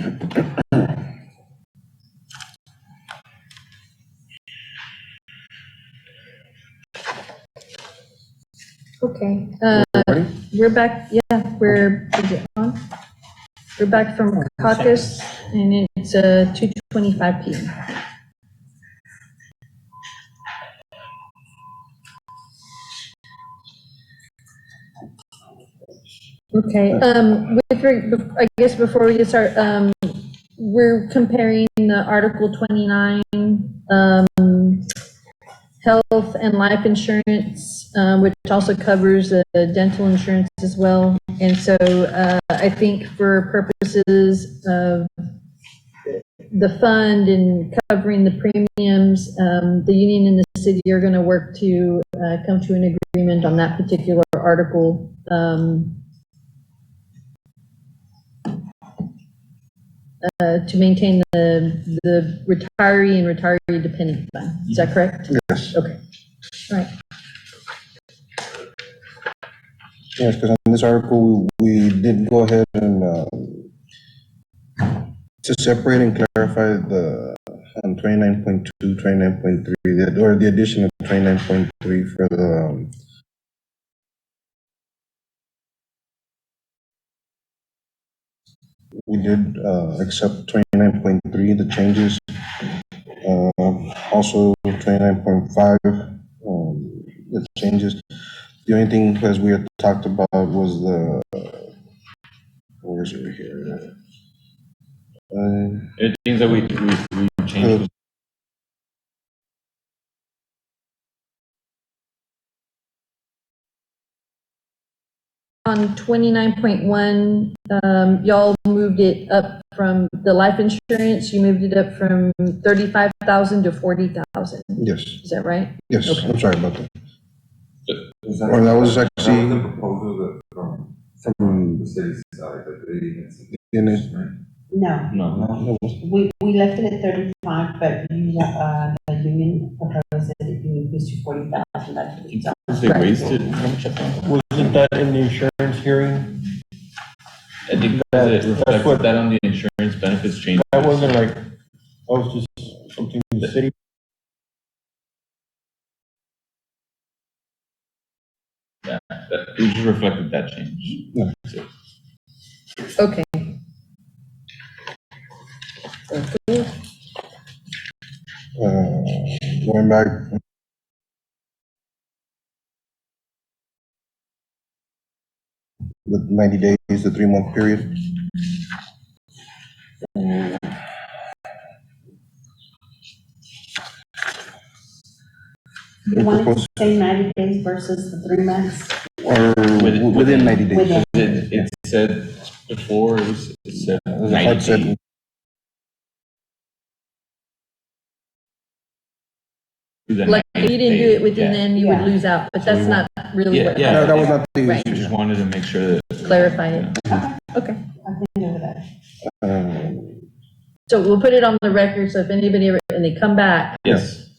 Okay, Ready? we're back, yeah, is it on? We're back from caucus, and it's 2:25 PM. Okay, I guess before we get started, we're comparing the Article 29, health and life insurance, which also covers dental insurance as well. And so I think for purposes of the fund and covering the premiums, the union and the city are going to work to come to an agreement on that particular article. To maintain the retiree and retiree dependent fund. Is that correct? Yes. Okay. All right. Yes, because in this article, we did go ahead and to separate and clarify the 29.2, 29.3, or the addition of 29.3 for the we did accept 29.3, the changes. Also 29.5, the changes. The only thing, as we had talked about, was the, where is it right here? It seems that we changed. On 29.1, y'all moved it up from the life insurance, you moved it up from 35,000 to 40,000. Yes, Is that right? yes, Okay. I'm sorry about that. Or that was actually, the proposal that from the city side that they in it, No, No. we left it at 35, but you, the union proposed that it be increased to 40,000. That's what it's on. They raised it. Let me check on that. Wasn't that in the insurance hearing? I think that it reflected that on the insurance benefits change. That wasn't like, that was just something the city. Yeah, that, it just reflected that change. Yeah. So, Okay. going back, the 90 days, the 3-month period. You wanted to say 90 days versus the 3 months? Or within 90 days. Within. it said before, it said There's a hard 90 set. days. Like, if you didn't do it within then, you would Yeah. lose out, but that's not really what. Yeah. No, that was not the Right. We just wanted to make sure that. Clarify it. Okay. I think over that. So we'll put it on the record, so if anybody ever, and they come back, Yes,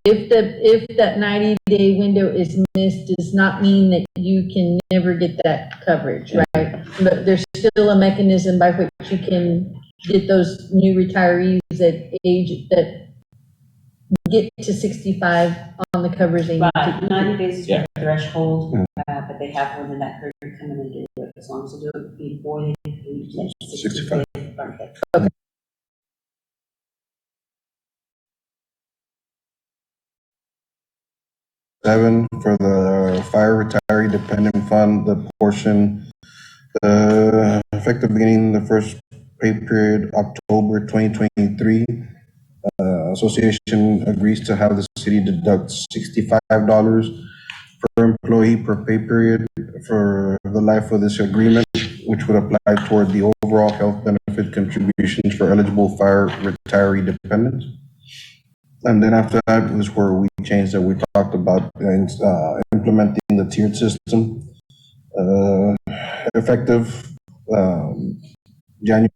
if that 90-day window is missed, does not mean that you can never get that coverage, right? But there's still a mechanism by which you can get those new retirees at age that get to 65 on the coverage they need Right, to. 90 days is Yeah. the threshold, but they have within that period to come in and do it, as long as they do it before they reach that 65 birthday. Seven for the fire retiree dependent fund, the portion, effective beginning the first pay period, October 2023. Association agrees to have the city deduct $65 per employee per pay period for the life of this agreement, which would apply toward the overall health benefit contributions for eligible fire retiree dependents. And then after that was where we changed that we talked about implementing the tiered system, effective January.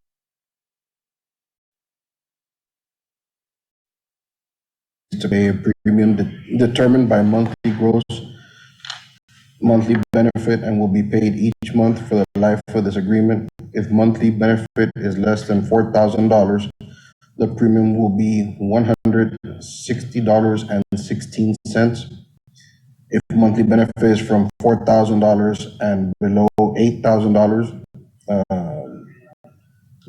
To pay a premium determined by monthly gross monthly benefit and will be paid each month for the life of this agreement. If monthly benefit is less than $4,000, the premium will be $160.16. If monthly benefit is from $4,000 and below $8,000,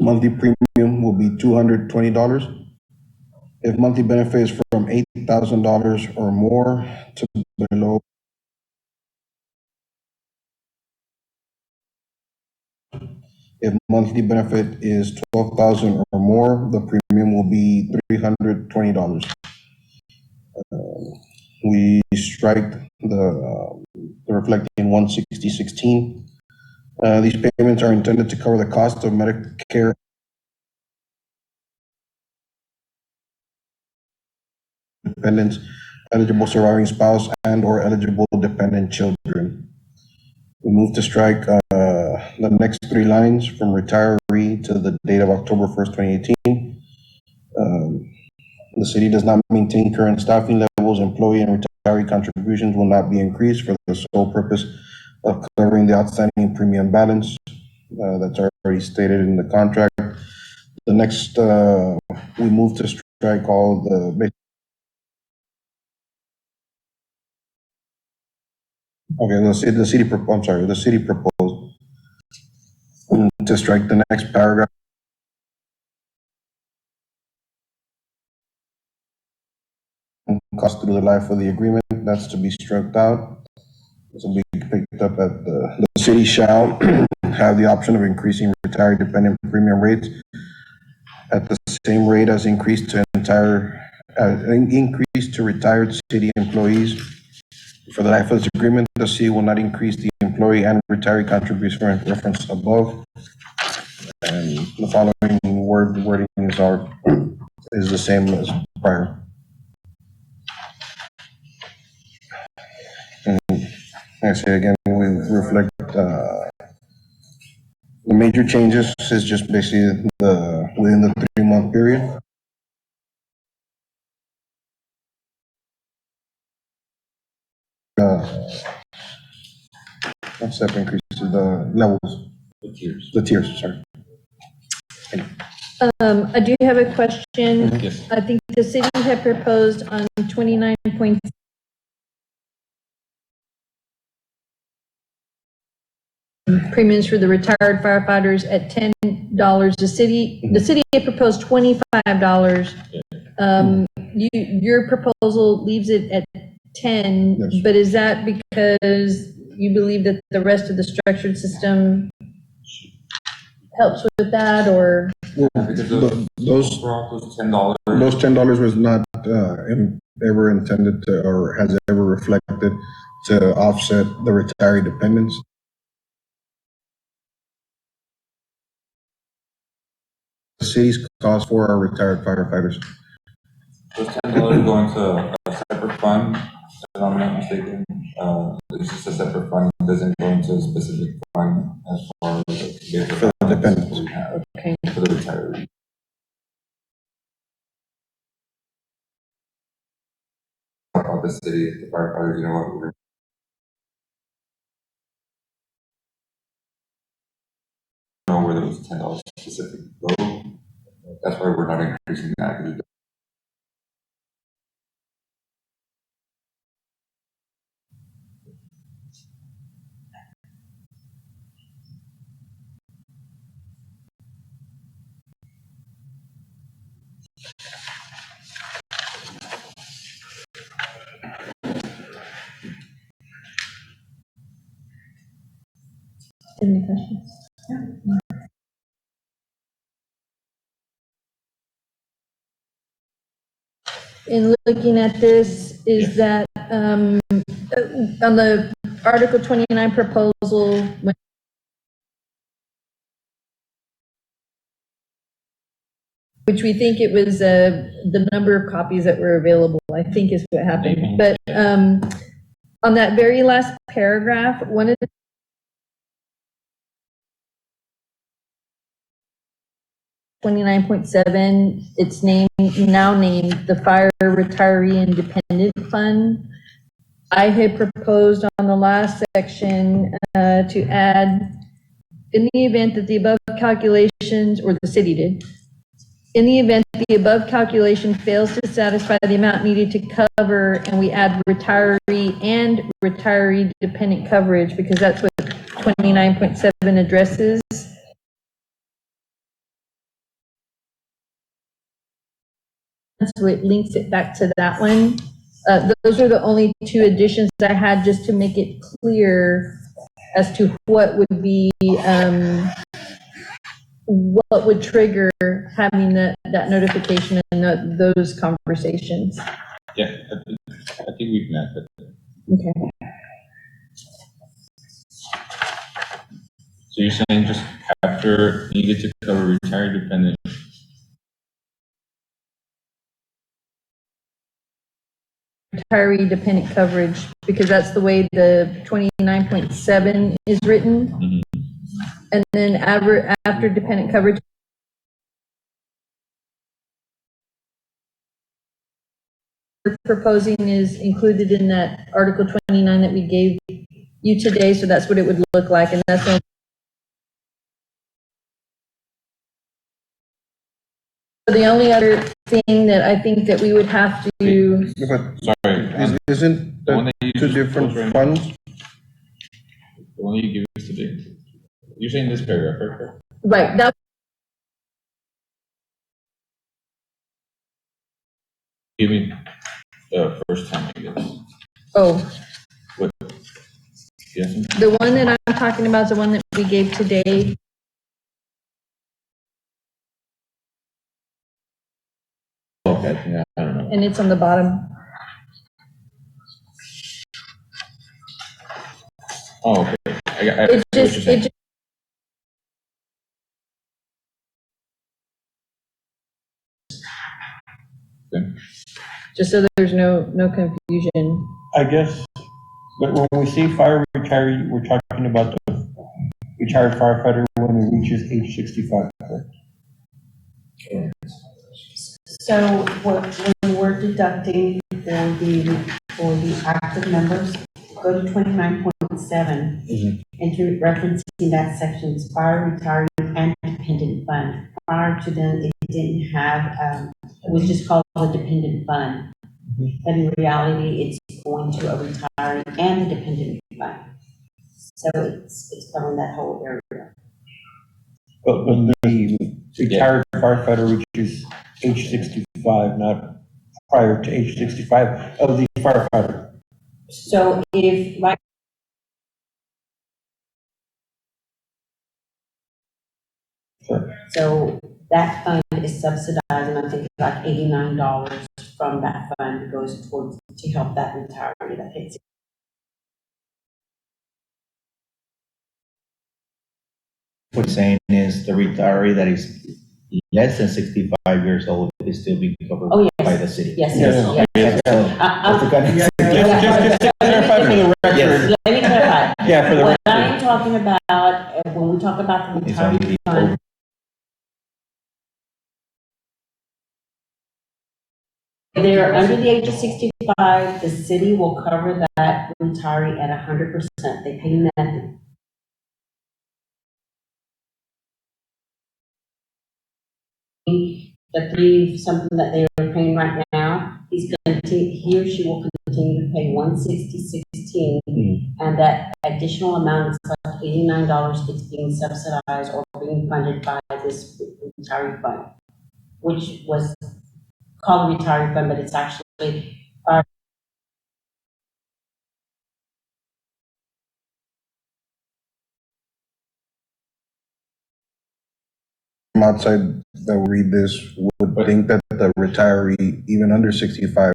monthly premium will be $220. If monthly benefit is from $8,000 or more to below if monthly benefit is 12,000 or more, the premium will be $320. We strike the reflecting 160.16. These payments are intended to cover the cost of Medicare dependents, eligible surviving spouse, and/or eligible dependent children. We move to strike the next three lines from retiree to the date of October 1st, 2018. The city does not maintain current staffing levels. Employee and retiree contributions will not be increased for the sole purpose of covering the outstanding premium balance. That's already stated in the contract. The next, we move to strike all the. Okay, the city proposed to strike the next paragraph. Cost through the life of the agreement, that's to be struck out. This will be picked up at the city shall have the option of increasing retired dependent premium rates at the same rate as increased to retired city employees. For the life of this agreement, the city will not increase the employee and retiree contribution referenced above. And the following wording is the same as prior. And I say again, we reflect the major changes is just basically within the 3-month period. Step increases the levels. The tiers, sorry. I do have a question. Yes. I think the city had proposed on 29 point premiums for the retired firefighters at $10. The city had proposed $25. Your proposal leaves it at 10, Yes. but is that because you believe that the rest of the structured system helps with that, or? Because those $10. Those $10 was not ever intended to, or has ever reflected to offset the retiree dependents. The city's cost for our retired firefighters. Those $10 go into a separate fund, if I'm not mistaken. It's just a separate fund, it doesn't go into a specific fund as far as For the dependents. we have Okay. for the retiree. About the city, the firefighters, you know what, we're know where those $10 specific go. That's why we're not increasing that. 'Cause Any questions? In looking at this, is that, on the Article 29 proposal, which we think it was, the number of copies that were available, I think is what happened. But, on that very last paragraph, one of the 29.7, it's now named the Fire Retiree Independent Fund. I had proposed on the last section to add, in the event that the above calculations, or the city did, in the event the above calculation fails to satisfy the amount needed to cover, and we add retiree and retiree dependent coverage, because that's what 29.7 addresses. So it links it back to that one. Those are the only two additions I had, just to make it clear as to what would be, what would trigger having that notification and those conversations. Yeah, I think we can add that. Okay. So you're saying just after needed to cover retired dependent, Retiree dependent coverage, because that's the way the 29.7 is written. Mhm. And then after dependent coverage, we're proposing is included in that Article 29 that we gave you today, so that's what it would look like, and that's the only other thing that I think that we would have to, But sorry, isn't the one that that you two just different proposed right now? funds? The one you gave us today. You're saying this paragraph, right? right, that, Give me the first time, I guess. oh, What? Yes? the one that I'm talking about is the one that we gave today. Okay, yeah, I don't know. And it's on the bottom. Oh, okay. I It see what you're just, saying. it just, Okay. just so there's no confusion. I guess, but when we say fire retiree, we're talking about the retired firefighter when he reaches age 65, correct? So when we're deducting for the active members, go to 29.7 and you're referencing that section's fire, retiree, and dependent fund. Prior to then, it didn't have, it was just called a dependent fund. But in reality, it's going to a retiree and a dependent fund. So it's covering that whole area. But when the retired firefighter reaches age 65, not prior to age 65 of the firefighter. So if, like, Sure. so that fund is subsidized, and I think it's like $89 from that fund goes towards, to help that retiree that hits. What saying is the retiree that is less than 65 years old is still being covered Oh, yes. by the city. Yes, Yeah, yes, yes. So, I- that's the kind of- Just to clarify for the record. Yes. Let me clarify. Yeah, for the What record. I'm talking about, when we talk about the It's only retiree the fund, if they're under the age of 65, the city will cover that retiree at 100%. They pay nothing. The something that they are paying right now, he or she will continue to pay 160.16, and that additional amount is like $89. It's being subsidized or being funded by this retiree fund, which was called a retiree fund, but it's actually From outside that would read this would think that the retiree, even under 65,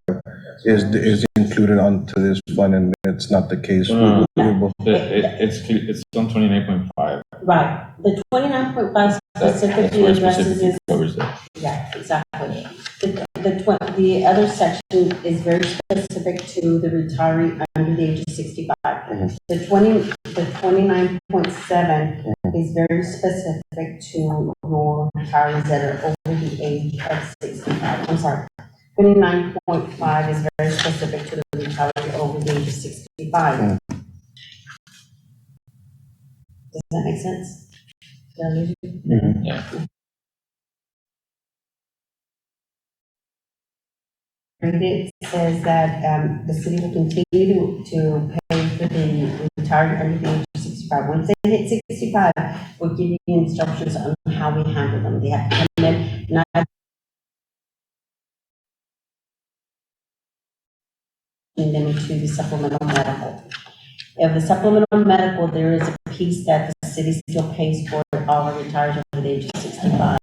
is included onto this fund, and it's not the case. No, We- It's on 29.5. right. The 29.5 That's specifically where it addresses specifically is, covers that. yeah, exactly. The other section is very specific to the retiree under the age of 65. The 29.7 is very specific to your retirees that are over the age of 65. I'm sorry. 29.5 is very specific to the retired over the age of 65. Does that make sense? Did I lose you? Yeah. It says that the city will continue to pay for the retired under the age of 65. Once they hit 65, we'll give you instructions on how we handle them. They have to come in, not putting them into the supplemental medical. Of the supplemental medical, there is a piece that the city still pays for all our retired over the age of 65.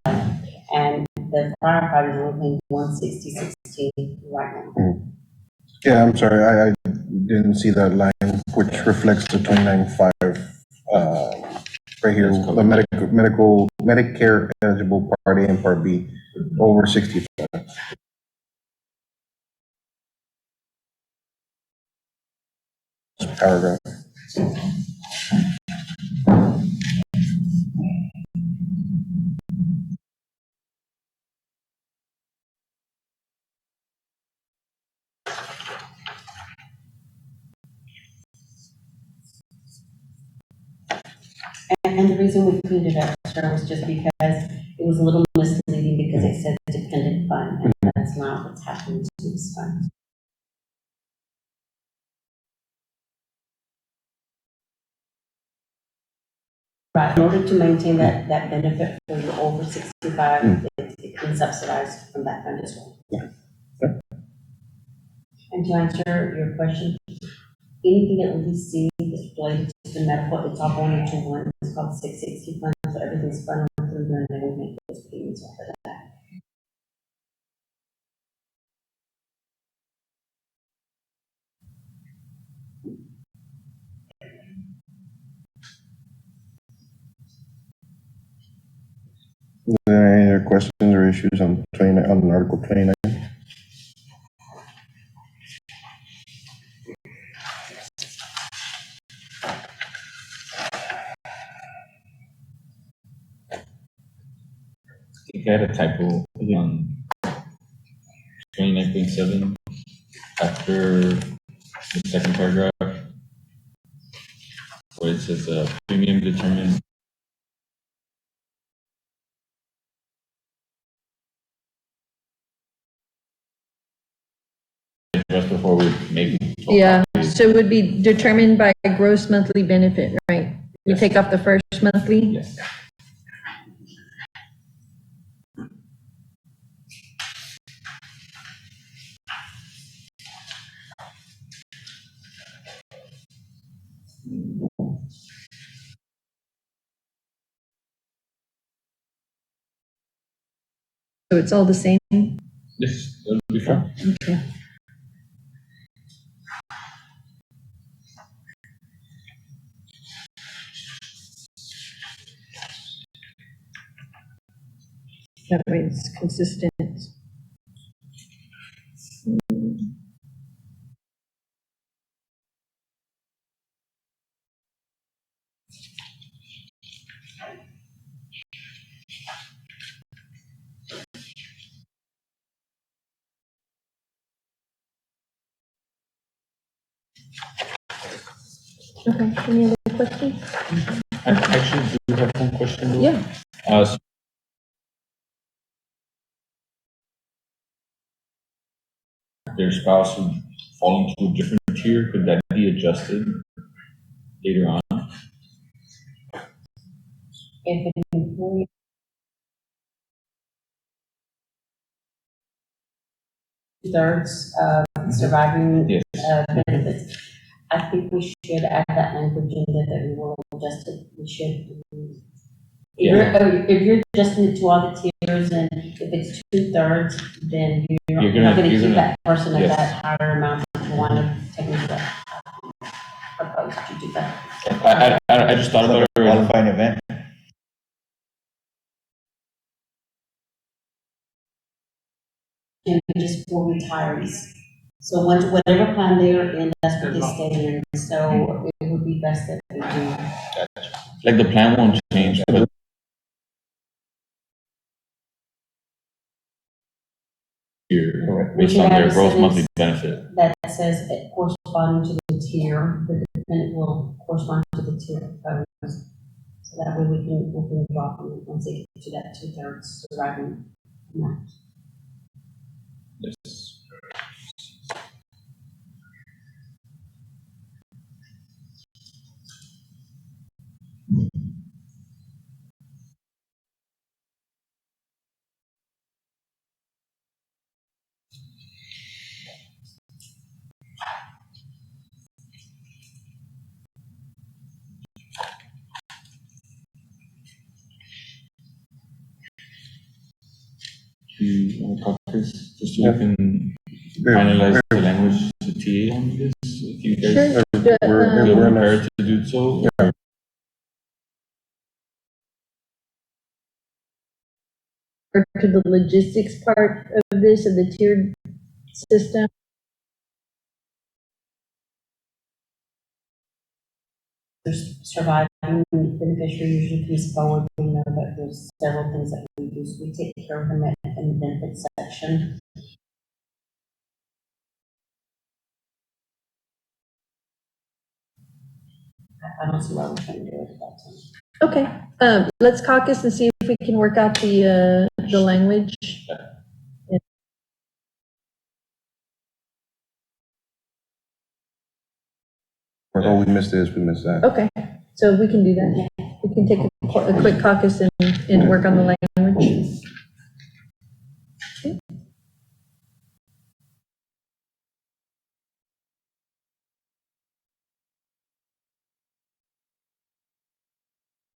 And the firefighters are only paying 160.16 right now. Yeah, I'm sorry, I didn't see that line, which reflects the 29.5, right here, the Medicare eligible Part A and Part B, over 65. Paragraph. And the reason we cleaned it up, sir, was just because it was a little misleading because it said dependent fund, and that's not what's happening to this fund. Right, in order to maintain that benefit for you over 65, it can subsidize from that fund as well. And to answer your question, anything that we see that's related to the medical, it's all going into one, it's called 660 fund, so everything's funded through there, and then we make those payments off of that. Is there any other questions or issues on 29, on Article 29? I think I had a typo on 29.7 after the second paragraph, where it says, premium determined. Just before we make. Yeah, so it would be determined by gross monthly benefit, right? You Yes. take off the first monthly? Yes. So it's all the same? Yes, that would be fine. Okay. That way it's consistent. Okay, any other questions? I actually do have one question though. Yeah. So their spouse would fall into a different tier, could that be adjusted later on? If an employee two-thirds of surviving Yes. benefits, I think we should add that language in there that we will adjust it, we should. If you're adjusting it to all the tiers, and if it's two-thirds, then you're not gonna keep that person at yes. that higher amount if you wanna technically propose to do that. I just thought about it. Qualifying event. And just for retirees. So once, whatever plan they're in, that's what they stay in, so it would be best that we do. Like the plan won't change, but tier based on their gross monthly benefit. That says it corresponding to the tier, the dependent will correspond to the tier proposed. So that way we can drop them once they get to that 2/3 surviving amount. Yes. Do you want to talk this, just so we can finalize the language to TA on this, if you guys Sure. feel We're in a- prepared to do so? Yeah. Or to the logistics part of this, of the tiered system. There's surviving beneficiary usually comes forward, we know that there's several things that we do, so we take care of them in the benefits section. I don't see why we shouldn't do it at that time. Okay, let's caucus and see if we can work out the language. Oh, we missed this, we missed that. Okay, so we can do that. We can take a quick caucus and work on the language.